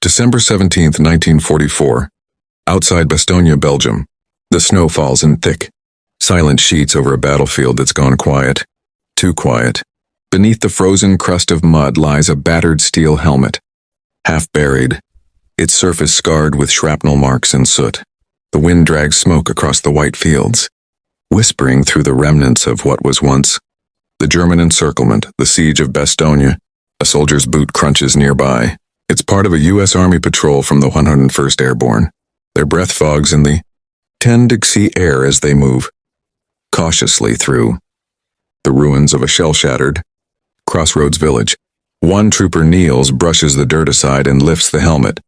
December 17th, 1944. Outside Bastogne, Belgium. The snow falls in thick, silent sheets over a battlefield that's gone quiet. Too quiet. Beneath the frozen crust of mud lies a battered steel helmet. Half buried, its surface scarred with shrapnel marks and soot. The wind drags smoke across the white fields, whispering through the remnants of what was once the German encirclement, the siege of Bastogne. A soldier's boot crunches nearby. It's part of a U.S. Army patrol from the 101st Airborne. Their breath fogs in the sea air as they move cautiously through the ruins of a shell-shattered crossroads village. One trooper kneels, brushes the dirt aside, and lifts the helmet.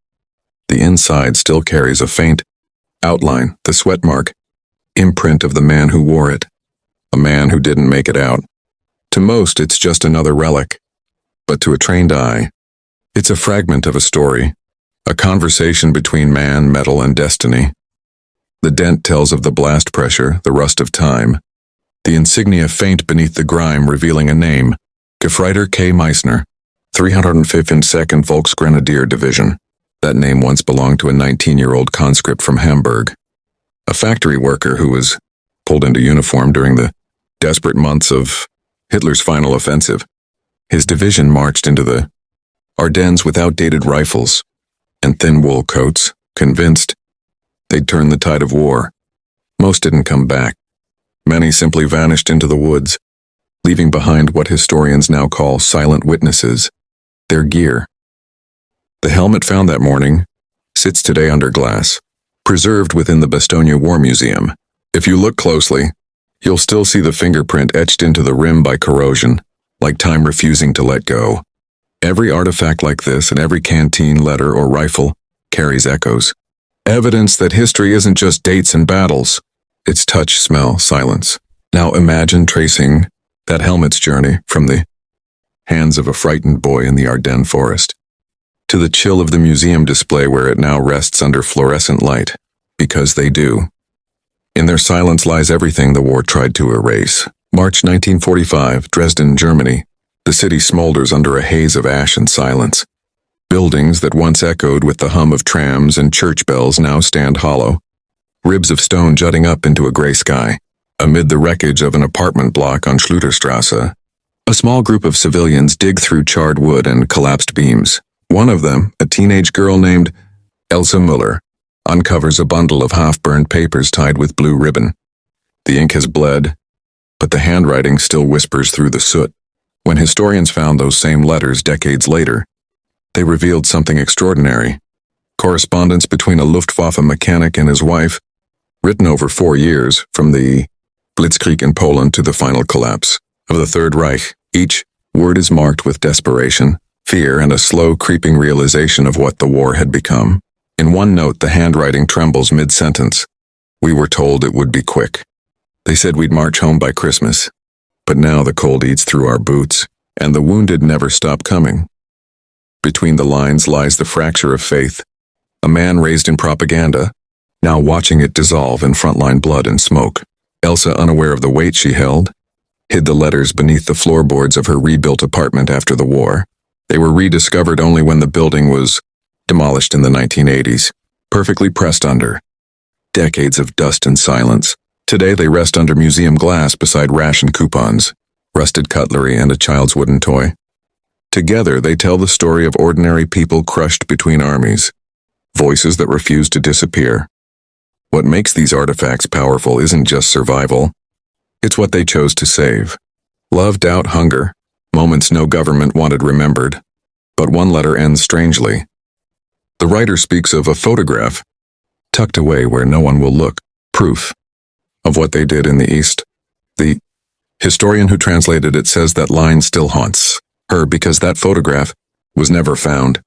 The inside still carries a faint outline, the sweat mark, imprint of the man who wore it, a man who didn't make it out. To most, it's just another relic, but to a trained eye, it's a fragment of a story, a conversation between man, metal, and destiny. The dent tells of the blast pressure, the rust of time, the insignia faint beneath the grime revealing a name, Gefreiter K. Meissner, 305th 2nd Volksgrenadier Division. That name once belonged to a 19-year-old conscript from Hamburg, a factory worker who was pulled into uniform during the desperate months of Hitler's final offensive. His division marched into the Ardennes with outdated rifles and thin wool coats, convinced they'd turn the tide of war. Most didn't come back. Many simply vanished into the woods, leaving behind what historians now call silent witnesses, their gear. The helmet found that morning sits today under glass, preserved within the Bastogne War Museum. If you look closely, you'll still see the fingerprint etched into the rim by corrosion, like time refusing to let go. Every artifact like this and every canteen, letter, or rifle carries echoes. Evidence that history isn't just dates and battles. It's touch, smell, silence. Now imagine tracing that helmet's journey from the hands of a frightened boy in the Ardennes forest to the chill of the museum display where it now rests under fluorescent light, because they do. In their silence lies everything the war tried to erase. March 1945, Dresden, Germany. The city smolders under a haze of ash and silence. Buildings that once echoed with the hum of trams and church bells now stand hollow, ribs of stone jutting up into a gray sky. Amid the wreckage of an apartment block on Schluterstrasse, a small group of civilians dig through charred wood and collapsed beams. One of them, a teenage girl named Elsa Müller, uncovers a bundle of half-burned papers tied with blue ribbon. The ink has bled, but the handwriting still whispers through the soot. When historians found those same letters decades later, they revealed something extraordinary. Correspondence between a Luftwaffe mechanic and his wife, written over 4 years, from the Blitzkrieg in Poland to the final collapse of the Third Reich. Each word is marked with desperation, fear, and a slow creeping realization of what the war had become. In one note, the handwriting trembles mid-sentence. We were told it would be quick. They said we'd march home by Christmas. But now the cold eats through our boots, and the wounded never stop coming. Between the lines lies the fracture of faith. A man raised in propaganda, now watching it dissolve in frontline blood and smoke. Elsa, unaware of the weight she held, hid the letters beneath the floorboards of her rebuilt apartment after the war. They were rediscovered only when the building was demolished in the 1980s, perfectly pressed under decades of dust and silence. Today they rest under museum glass beside ration coupons, rusted cutlery, and a child's wooden toy. Together they tell the story of ordinary people crushed between armies, voices that refuse to disappear. What makes these artifacts powerful isn't just survival, it's what they chose to save. Love, doubt, hunger, moments no government wanted remembered. But one letter ends strangely. The writer speaks of a photograph, tucked away where no one will look, proof of what they did in the East. The historian who translated it says that line still haunts her because that photograph was never found.